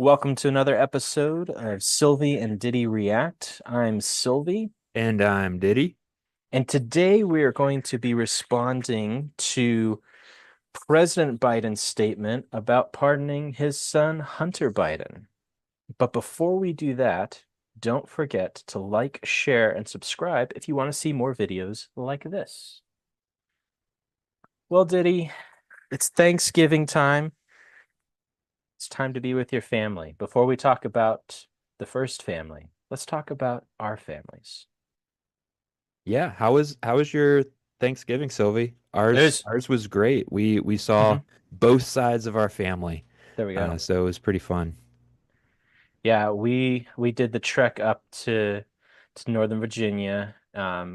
Welcome to another episode of Silvie and Didy React. I'm Silvie, And I'm Diddy. and today we are going to be responding to President Biden's statement about pardoning his son, Hunter Biden. But before we do that, don't forget to like, share, and subscribe if you want to see more videos like this. Well, Diddy, it's Thanksgiving time. It's time to be with your family. Before we talk about the first family, let's talk about our families. Yeah, how was your Thanksgiving, Sylvie? Ours There's ours was great. We saw Mhm. both sides of our family. There we go. So it was pretty fun. Yeah, we did the trek up to Northern Virginia.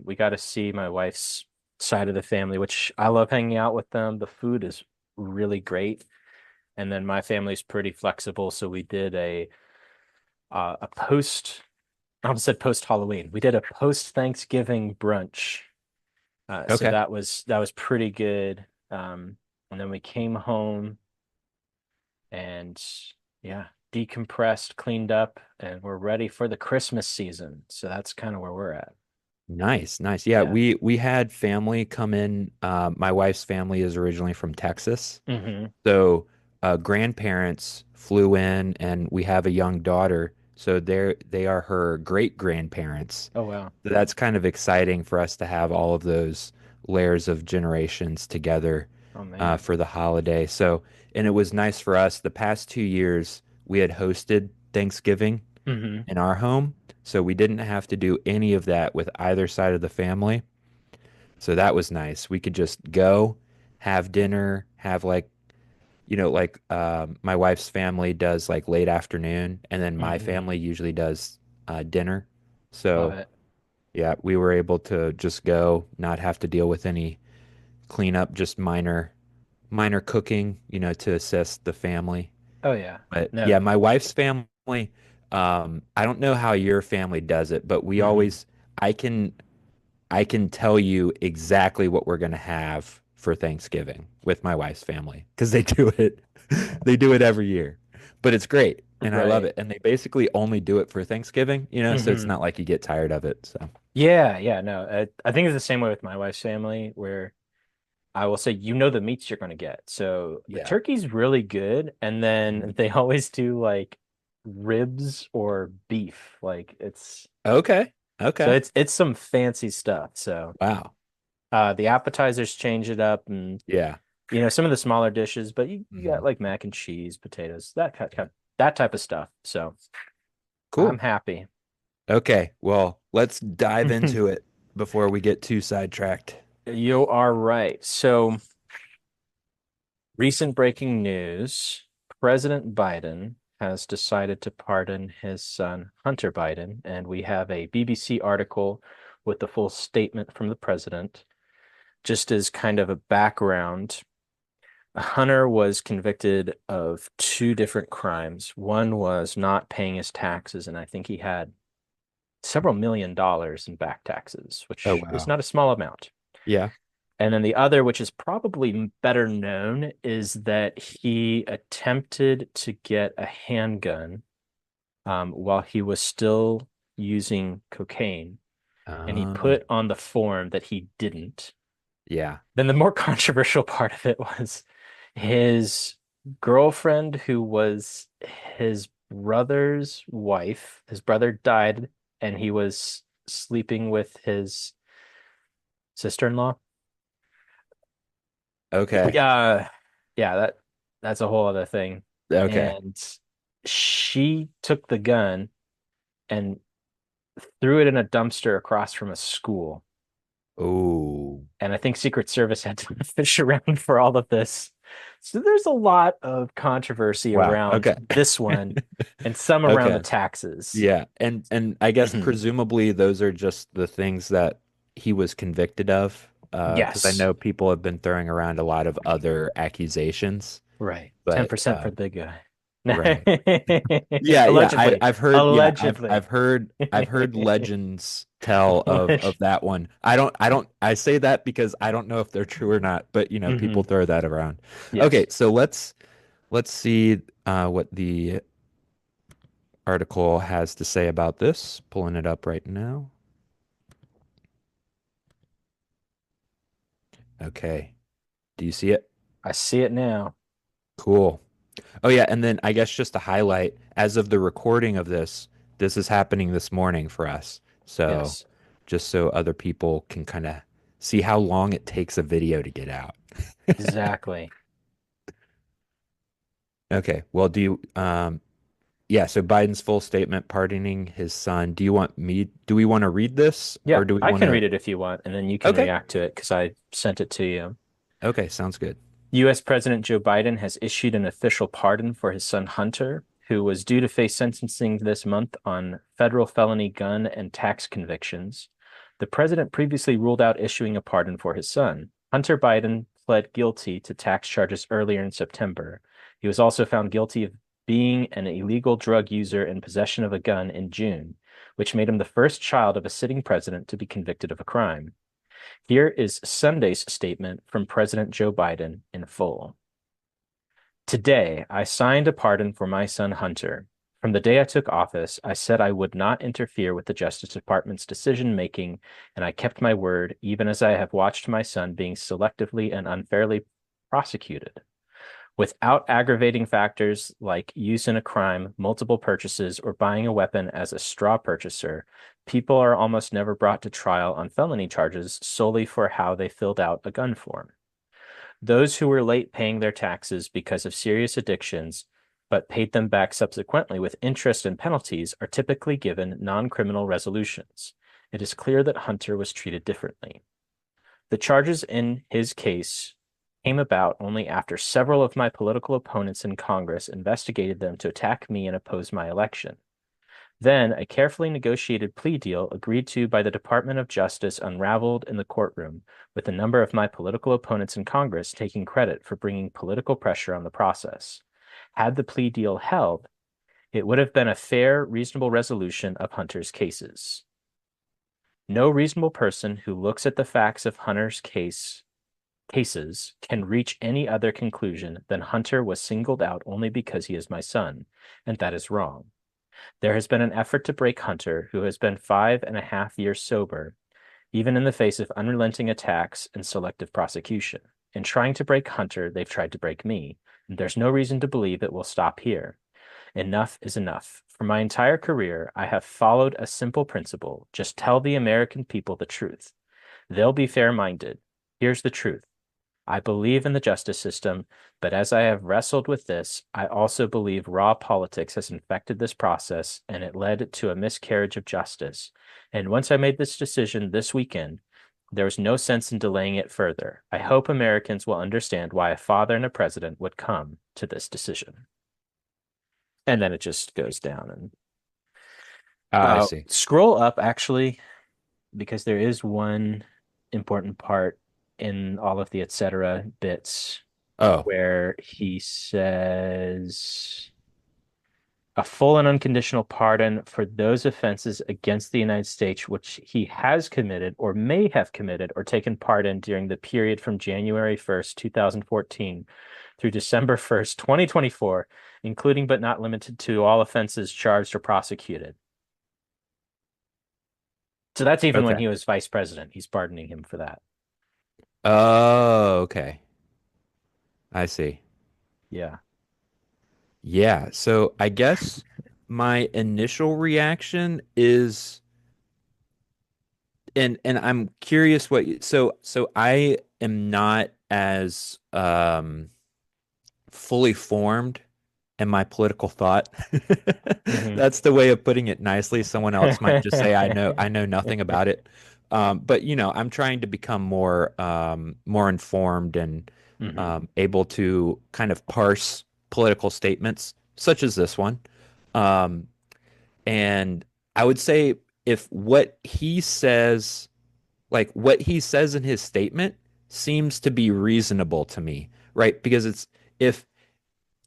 We got to see my wife's side of the family, which I love hanging out with them. The food is really great, and then my family's pretty flexible, so we did a post. I almost said post Halloween. We did a post Thanksgiving brunch. So Okay. that was pretty good. And then we came home and yeah, decompressed, cleaned up, and we're ready for the Christmas season. So that's kind of where we're at. Nice, nice. Yeah, Yeah. we had family come in. My wife's family is originally from Texas. Hmm. So grandparents flew in and we have a young daughter. So they are her great grandparents. Oh wow. So that's kind of exciting for us to have all of those layers of generations together Oh man. for the holiday. So, and it was nice for us. The past 2 years, we had hosted Thanksgiving Hmm. in our home. So we didn't have to do any of that with either side of the family. So that was nice. We could just go, have dinner, have like, my wife's family does like late afternoon, and then my Hmm. family usually does dinner. Love So it. yeah, we were able to just go, not have to deal with any cleanup, just minor cooking, to assist the family. Oh yeah. But yeah, No. my wife's family, I don't know how your family does it, but we Hmm. always I can I can tell you exactly what we're gonna have for Thanksgiving with my wife's family because they do it they do it every year. But it's great and I love Right. it. And they basically only do it for Thanksgiving, so it's Hmm. not like you get tired of it. So Yeah, yeah, no. I think it's the same way with my wife's family, where I will say, the meats you're going to get. So the yeah. turkey's really good, and then they always do like ribs or beef. Like it's Okay. so Okay. it's some fancy stuff. So Wow. the appetizers change it up, and Yeah. some of the smaller dishes, but you got Mhm. like mac and cheese, potatoes, that type of stuff. So I'm Cool. happy. Okay. Well, let's dive into it before we get too sidetracked. You are right. So recent breaking news: President Biden has decided to pardon his son, Hunter Biden, and we have a BBC article with the full statement from the president. Just as kind of a background, Hunter was convicted of two different crimes. One was not paying his taxes, and I think he had several $1 million in back taxes, Oh, which is wow. not a small amount. Yeah. And then the other, which is probably better known, is that he attempted to get a handgun while he was still using cocaine, and he Oh, put on the form that he didn't. yeah. Then the more controversial part of it was his girlfriend, who was his brother's wife. His brother died, and he was sleeping with his sister-in-law. Okay. Yeah, yeah, that's a whole other thing. Okay. And she took the gun and threw it in a dumpster across from a school. Oh, And I think Secret Service had to fish around for all of this. So there's a lot of controversy wow. around Okay. this one and some around the Okay. taxes. Yeah. And I guess Mhm. presumably those are just the things that he was convicted of. Because I Yes, know people have been throwing around a lot of other accusations, right. but 10% for the big guy. right. Yeah, yeah. I, Allegedly. I've heard, yeah, I've Allegedly. I've heard I've heard legends tell of that one. I say that because I don't know if they're true or not, but people Hmm. throw that around. Okay, Yes. so let's see what the article has to say about this. Pulling it up right now. Okay. Do you see it? I see it now. Cool. Oh yeah, and then I guess just to highlight, as of the recording of this, this is happening this morning for us. So Yes, just so other people can kind of see how long it takes a video to get out. exactly. Okay. Well, yeah, so Biden's full statement pardoning his son. Do we want to read this Yeah, or do we I want can to? read it if you want, and then you can Okay. react to it because I sent it to you. Okay, sounds good. U.S. President Joe Biden has issued an official pardon for his son Hunter, who was due to face sentencing this month on federal felony gun and tax convictions. The president previously ruled out issuing a pardon for his son. Hunter Biden pled guilty to tax charges earlier in September. He was also found guilty of being an illegal drug user in possession of a gun in June, which made him the first child of a sitting president to be convicted of a crime. Here is Sunday's statement from President Joe Biden in full. Today, I signed a pardon for my son Hunter. From the day I took office, I said I would not interfere with the Justice Department's decision making, and I kept my word, even as I have watched my son being selectively and unfairly prosecuted. Without aggravating factors like use in a crime, multiple purchases, or buying a weapon as a straw purchaser, people are almost never brought to trial on felony charges solely for how they filled out a gun form. Those who were late paying their taxes because of serious addictions, but paid them back subsequently with interest and penalties, are typically given non-criminal resolutions. It is clear that Hunter was treated differently. The charges in his case came about only after several of my political opponents in Congress investigated them to attack me and oppose my election. Then a carefully negotiated plea deal agreed to by the Department of Justice unraveled in the courtroom, with a number of my political opponents in Congress taking credit for bringing political pressure on the process. Had the plea deal held, it would have been a fair, reasonable resolution of Hunter's cases. No reasonable person who looks at the facts of Hunter's cases can reach any other conclusion than Hunter was singled out only because he is my son, and that is wrong. There has been an effort to break Hunter, who has been 5.5 years sober, even in the face of unrelenting attacks and selective prosecution. In trying to break Hunter, they've tried to break me, and there's no reason to believe it will stop here. Enough is enough. For my entire career, I have followed a simple principle: just tell the American people the truth. They'll be fair-minded. Here's the truth. I believe in the justice system, but as I have wrestled with this, I also believe raw politics has infected this process and it led to a miscarriage of justice. And once I made this decision this weekend, there was no sense in delaying it further. I hope Americans will understand why a father and a president would come to this decision. And then it just goes down and Ah, I see. scroll up actually, because there is one important part in all of the etc. bits Oh, where he says a full and unconditional pardon for those offenses against the United States which he has committed or may have committed or taken part in during the period from January 1st, 2014 through December 1st, 2024, including but not limited to all offenses charged or prosecuted. So that's even when okay. he was vice president. He's pardoning him for that. Oh, okay. I see. Yeah. Yeah, so I guess my initial reaction is and I'm curious so I am not as fully formed in my political thought. Hmm. That's the way of putting it nicely. Someone else might just say I know nothing about it. But I'm trying to become more informed and Hmm. able to kind of parse political statements such as this one. Um, and I would say if what he says in his statement seems to be reasonable to me, right? Because if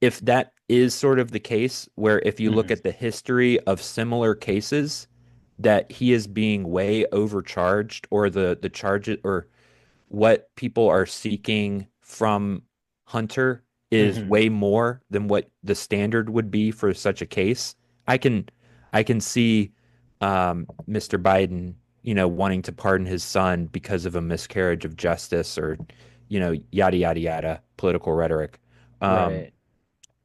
if that is sort of the case, where if you look Hmm. at the history of similar cases, that he is being way overcharged, or the charges or what people are seeking from Hunter is Hmm. way more than what the standard would be for such a case. I can I can see Mr. Biden, wanting to pardon his son because of a miscarriage of justice or, yada, yada, yada, political rhetoric. Um, Right.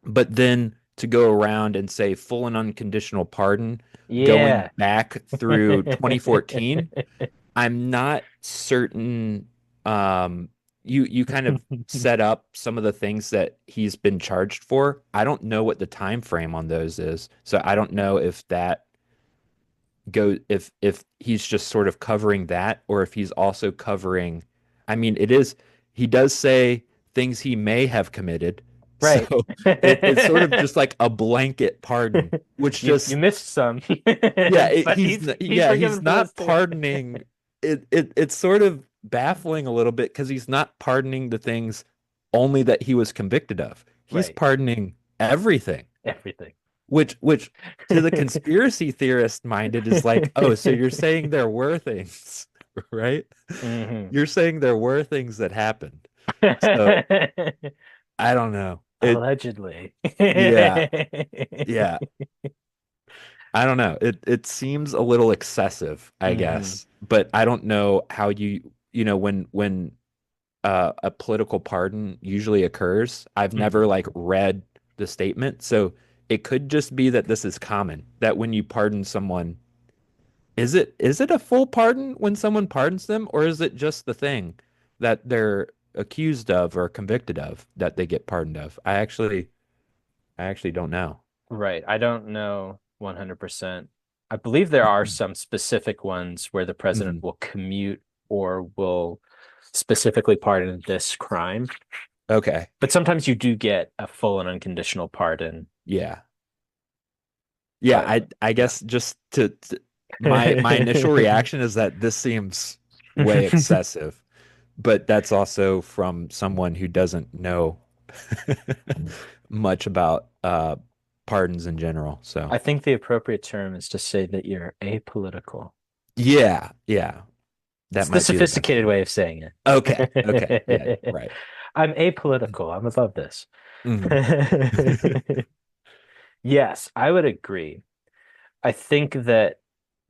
but then to go around and say full and unconditional pardon going Yeah. back through 2014, I'm not certain. You kind of set up some of the things that he's been charged for. I don't know what the time frame on those is, so I don't know if that go if he's just sort of covering that or if he's also covering. I mean, he does say things he may have committed, so Right. it's sort of just like a blanket pardon, which You just missed some. yeah, But he's he's forgiven for those not too. pardoning. It's sort of baffling a little bit because he's not pardoning the things only that he was convicted of. He's Right. pardoning everything, Everything. which to the conspiracy theorist minded is like, oh, so you're saying there were things, right? Hmm. You're saying there were things that happened. So I don't know. Allegedly. Yeah, yeah. I don't know. It seems a little excessive, I Hmm. guess. But I don't know how when a political pardon usually occurs. I've never Hmm. like read the statement, so it could just be that this is common, that when you pardon someone, is it a full pardon when someone pardons them, or is it just the thing that they're accused of or convicted of that they get pardoned of? I actually don't know. Right. I don't know 100%. I believe there are some specific ones where the president Mhm. will commute or will specifically pardon this crime. Okay. But sometimes you do get a full and unconditional pardon. Yeah. Yeah, But I yeah. guess just my initial reaction is that this seems way excessive, but that's also from someone who doesn't know much about pardons in general. So I think the appropriate term is to say that you're apolitical. yeah, yeah, that It's the might be the best sophisticated way. way of saying Okay, okay, yeah, it. right. I'm apolitical. I'm above this. Mhm. Yes, I would agree. I think that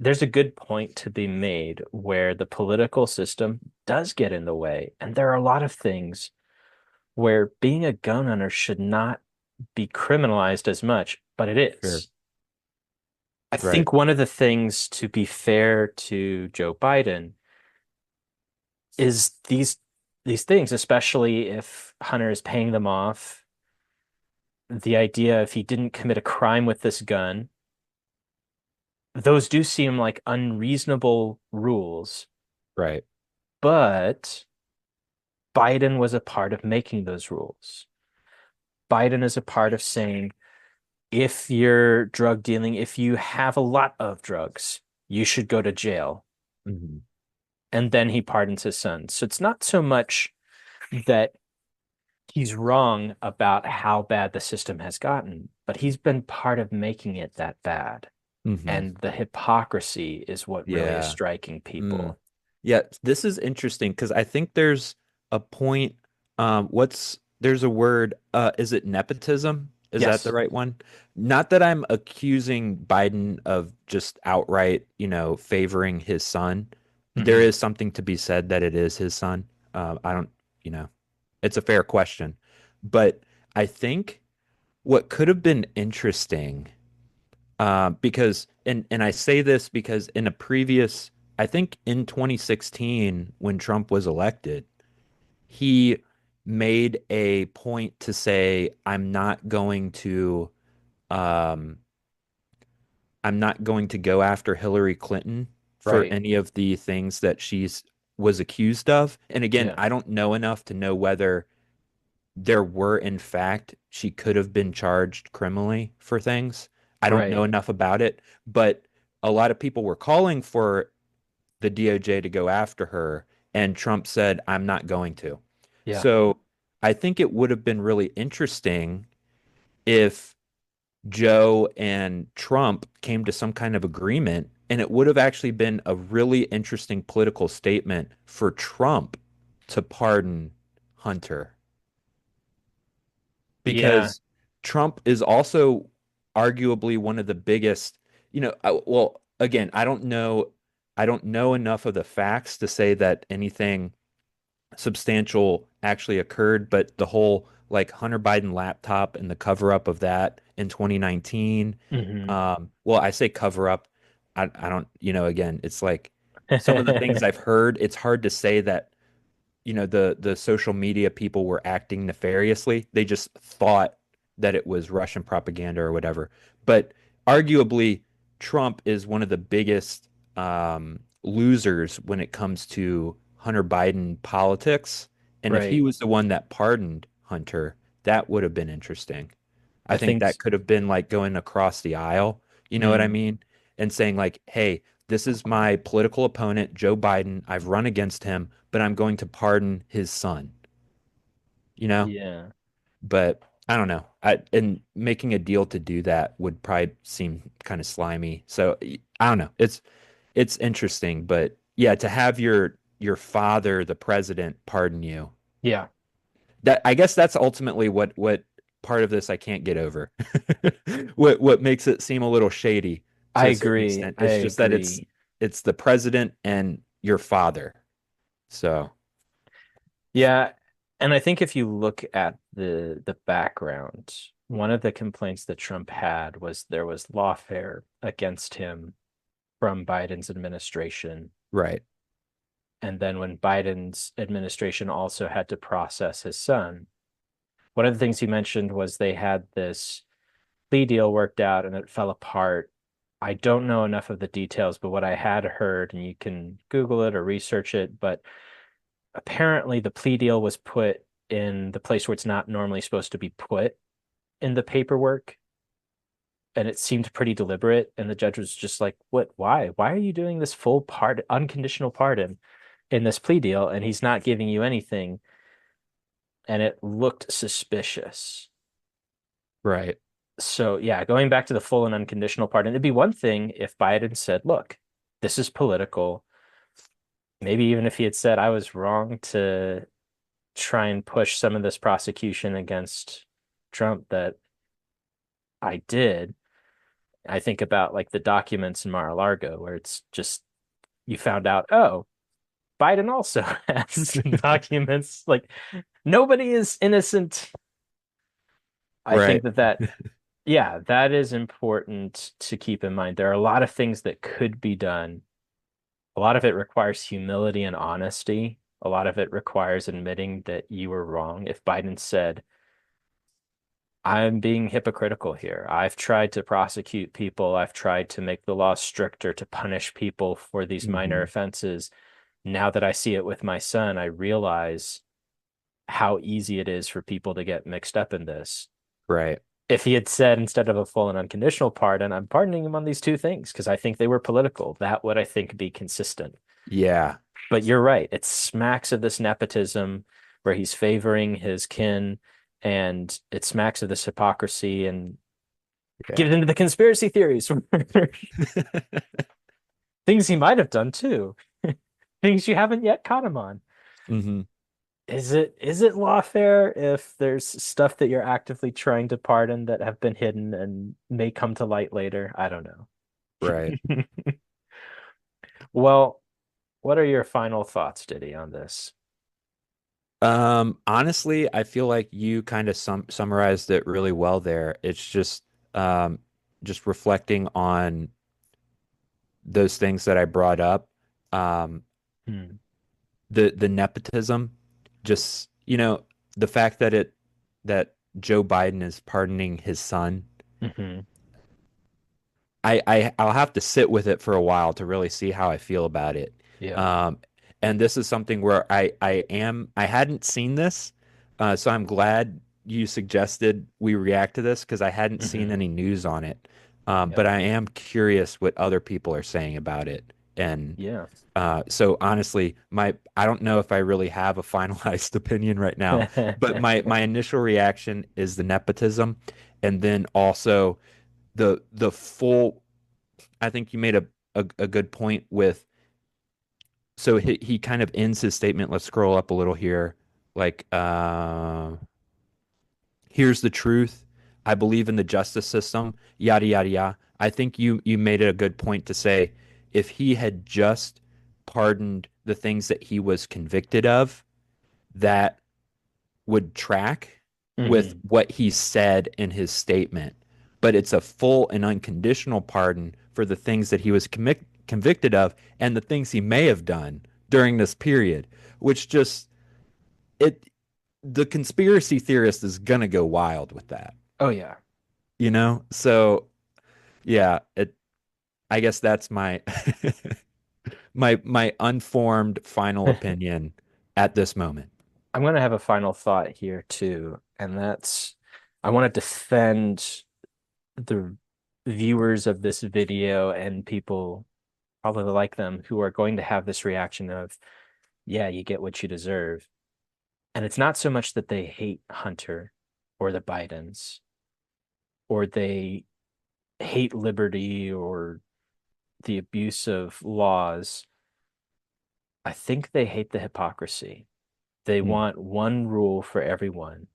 there's a good point to be made where the political system does get in the way. And there are a lot of things where being a gun owner should not be criminalized as much, but it Sure. is. I Right. think one of the things, to be fair to Joe Biden, is these things, especially if Hunter is paying them off. The idea, if he didn't commit a crime with this gun, those do seem like unreasonable rules, Right. but Biden was a part of making those rules. Biden is a part of saying, if you're drug dealing, if you have a lot of drugs, you should go to jail. Mhm. And then he pardons his son. So it's not so much that he's wrong about how bad the system has gotten, but he's been part of making it that bad. Mhm. And the hypocrisy is what really is Yeah. striking Mm. people. Yeah, this is interesting because I think there's a point. There's a word, is it nepotism? Is that the Yes. right one? Not that I'm accusing Biden of just outright, favoring his son. There Hmm. is something to be said that it is his son. I don't, it's a fair question. But I think what could have been interesting because and I say this because in a previous, I think in 2016 when Trump was elected, he made a point to say, um, I'm not going to go after Hillary Clinton for Right. any of the things that she's was accused of. And again, Yeah. I don't know enough to know whether there were, in fact, she could have been charged criminally for things. I don't know Right. enough about it, but a lot of people were calling for the DOJ to go after her, and Trump said, I'm not going to. Yeah. So I think it would have been really interesting if Joe and Trump came to some kind of agreement, and it would have actually been a really interesting political statement for Trump to pardon Hunter Yeah. because Trump is also arguably one of the biggest. well, again, I don't know enough of the facts to say that anything substantial actually occurred, but the whole like Hunter Biden laptop and the cover up of that in 2019, Hmm. well, I say cover up. I don't, again, it's like some of the things I've heard, it's hard to say that the social media people were acting nefariously. They just thought that it was Russian propaganda or whatever. But arguably, Trump is one of the biggest losers when it comes to Hunter Biden politics. And if he Right. was the one that pardoned Hunter, that would have been interesting. I I think think. that could have been like going across the aisle, you know what I Mm, mean? And saying like, "Hey, this is my political opponent, Joe Biden. I've run against him, but I'm going to pardon his son," you know? yeah, But I don't know. And making a deal to do that would probably seem kind of slimy. So I don't know. It's interesting, but yeah, to have your father, the president, pardon you. yeah, That I guess that's ultimately what part of this I can't get over. What makes it seem a little shady I to a certain agree. extent. I It's just that agree. it's the president and your father. So, Yeah, and I think if you look at the background, one of the complaints that Trump had was there was lawfare against him from Biden's administration. right. And then when Biden's administration also had to process his son, one of the things he mentioned was they had this plea deal worked out and it fell apart. I don't know enough of the details, but what I had heard, and you can Google it or research it, but apparently the plea deal was put in the place where it's not normally supposed to be put in the paperwork. And it seemed pretty deliberate. And the judge was just like, what, why? Why are you doing this full part, unconditional pardon in this plea deal? And he's not giving you anything. And it looked suspicious. Right. So yeah, going back to the full and unconditional pardon, it'd be one thing if Biden said, look, this is political. Maybe even if he had said, I was wrong to try and push some of this prosecution against Trump that I did. I think about like the documents in Mar-a-Lago where it's just you found out, oh, Biden also has documents. Like nobody is innocent. I think Right. that yeah, that is important to keep in mind. There are a lot of things that could be done. A lot of it requires humility and honesty. A lot of it requires admitting that you were wrong. If Biden said, I'm being hypocritical here. I've tried to prosecute people. I've tried to make the law stricter to punish people for these minor Hmm. offenses. Now that I see it with my son, I realize how easy it is for people to get mixed up in this. Right. If he had said instead of a full and unconditional pardon, I'm pardoning him on these two things because I think they were political, that would, I think, be consistent. Yeah. But you're right. It smacks of this nepotism where he's favoring his kin, and it smacks of this hypocrisy and get Yeah. into the conspiracy theories. Things he might have done too. Things you haven't yet caught him on. Hmm. Is it lawfare if there's stuff that you're actively trying to pardon that have been hidden and may come to light later? I don't Right. know. Well, what are your final thoughts, Diddy, on this? Honestly, I feel like you kind of summarized it really well there. It's um, just reflecting on those things that I brought up. Um, Hmm. the nepotism, just, the fact that that Joe Biden is pardoning his son. Hmm. I'll have to sit with it for a while to really see how I feel about it. Yeah. Um, and this is something where I hadn't seen this, so I'm glad you suggested we react to this because I hadn't seen Hmm. any news on it. Yep. But I am curious what other people are saying about it. And Yeah. so honestly, I don't know if I really have a finalized opinion right now, but my initial reaction is the nepotism, and then also the full. I think you made a good point with. So he kind of ends his statement. Let's scroll up a little here. Like, here's the truth. I believe in the justice system, yada yada yada. I think you made it a good point to say if he had just pardoned the things that he was convicted of, that would track with Hmm. what he said in his statement. But it's a full and unconditional pardon for the things that he was convicted of and the things he may have done during this period, which just it the conspiracy theorist is gonna go wild with that, Oh yeah. you know? So yeah, it I guess that's my my unformed final opinion at this moment. I'm going to have a final thought here too, and that's I want to defend the viewers of this video and people probably like them who are going to have this reaction of, yeah, you get what you deserve. And it's not so much that they hate Hunter or the Bidens or they hate liberty or the abuse of laws. I think they hate the hypocrisy. They want one rule for everyone.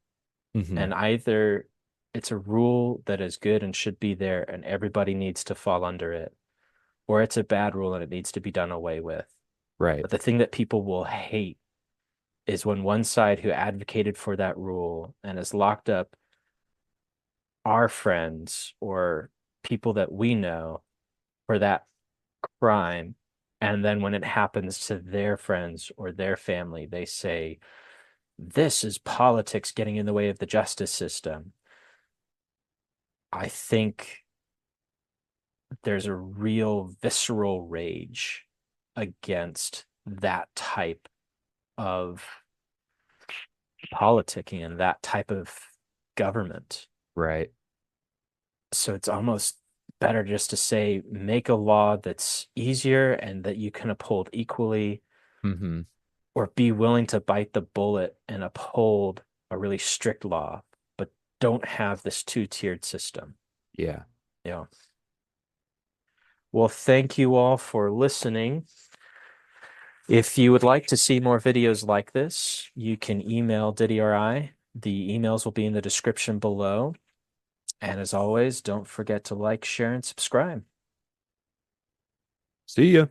Mm-hmm. And either it's a rule that is good and should be there and everybody needs to fall under it, or it's a bad rule and it needs to be done away with. Right. But the thing that people will hate is when one side who advocated for that rule and has locked up our friends or people that we know for that crime, and then when it happens to their friends or their family, they say, this is politics getting in the way of the justice system. I think there's a real visceral rage against that type of politicking and that type of government. Right. So it's almost better just to say, make a law that's easier and that you can uphold equally, Mm-hmm. or be willing to bite the bullet and uphold a really strict law, but don't have this two-tiered system. Yeah. Yeah. Well, thank you all for listening. If you would like to see more videos like this, you can email Diddy or I. The emails will be in the description below. And as always, don't forget to like, share, and subscribe. See ya.